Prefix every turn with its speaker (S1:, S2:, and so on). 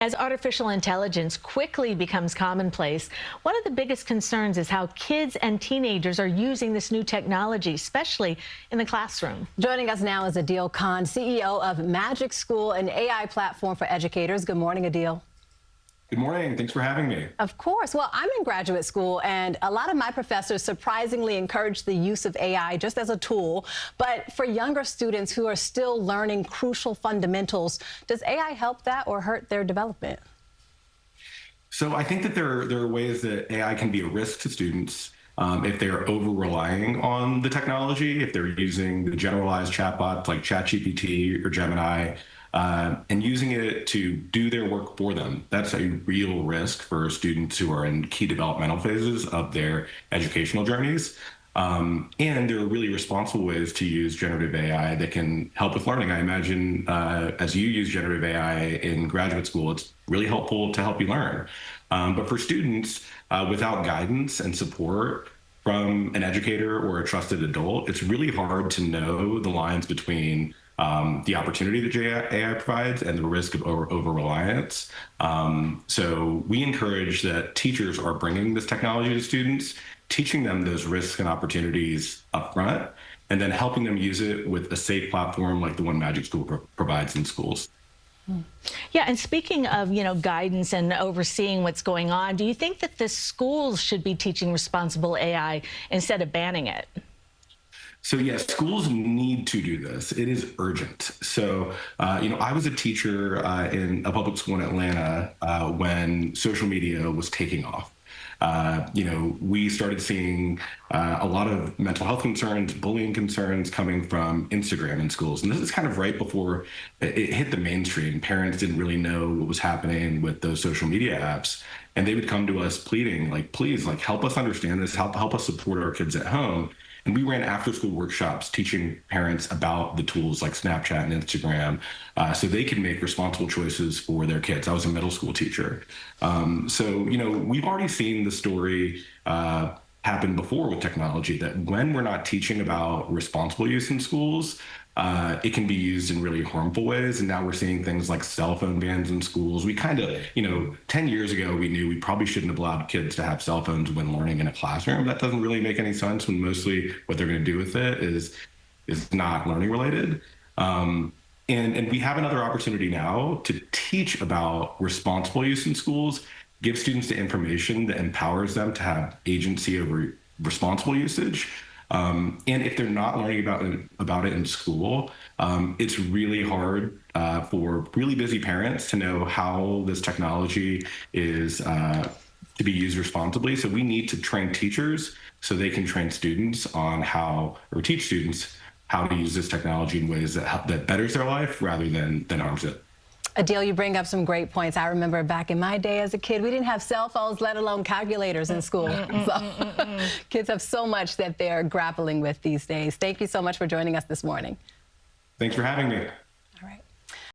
S1: As artificial intelligence quickly becomes commonplace, one of the biggest concerns is how kids and teenagers are using this new technology, especially in the classroom.
S2: Joining us now is Adeel Khan, CEO of MagicSchool, an AI platform for educators. Good morning, Adeel.
S3: Good morning. Thanks for having me.
S2: Of course. Well, I'm in graduate school, and a lot of my professors surprisingly encourage the use of AI just as a tool. But for younger students who are still learning crucial fundamentals, does AI help that or hurt their development?
S3: So I think that there are ways that AI can be a risk to students if they're over-relying on the technology, if they're using the generalized chatbots like ChatGPT or Gemini, and using it to do their work for them. That's a real risk for students who are in key developmental phases of their educational journeys. And there are really responsible ways to use generative AI that can help with learning. I imagine as you use generative AI in graduate school, it's really helpful to help you learn. But for students, without guidance and support from an educator or a trusted adult, it's really hard to know the lines between the opportunity that AI provides and the risk of over-reliance. So we encourage that teachers are bringing this technology to students, teaching them those risks and opportunities up front, and then helping them use it with a safe platform like the one MagicSchool provides in schools.
S1: Yeah, and speaking of, guidance and overseeing what's going on, do you think that the schools should be teaching responsible AI instead of banning it?
S3: So yes, schools need to do this. It is urgent. So, I was a teacher in a public school in Atlanta when social media was taking off. We started seeing a lot of mental health concerns, bullying concerns coming from Instagram in schools. And this is kind of right before it hit the mainstream. Parents didn't really know what was happening with those social media apps. And they would come to us pleading, like, please, like, help us understand this, help us support our kids at home. And we ran after-school workshops teaching parents about the tools like Snapchat and Instagram so they can make responsible choices for their kids. I was a middle school teacher. We've already seen the story happen before with technology, that when we're not teaching about responsible use in schools, it can be used in really harmful ways. And now we're seeing things like cell phone bans in schools. We kind of, 10 years ago, we knew we probably shouldn't have allowed kids to have cell phones when learning in a classroom. That doesn't really make any sense when mostly what they're going to do with it is not learning related. And we have another opportunity now to teach about responsible use in schools, give students the information that empowers them to have agency over responsible usage. And if they're not learning about it in school, it's really hard for really busy parents to know how this technology is to be used responsibly. So we need to train teachers so they can train students on teach students how to use this technology in ways that betters their life rather than harms it.
S2: Adeel, you bring up some great points. I remember back in my day as a kid, we didn't have cell phones, let alone calculators in school. Kids have so much that they're grappling with these days. Thank you so much for joining us this morning.
S3: Thanks for having me.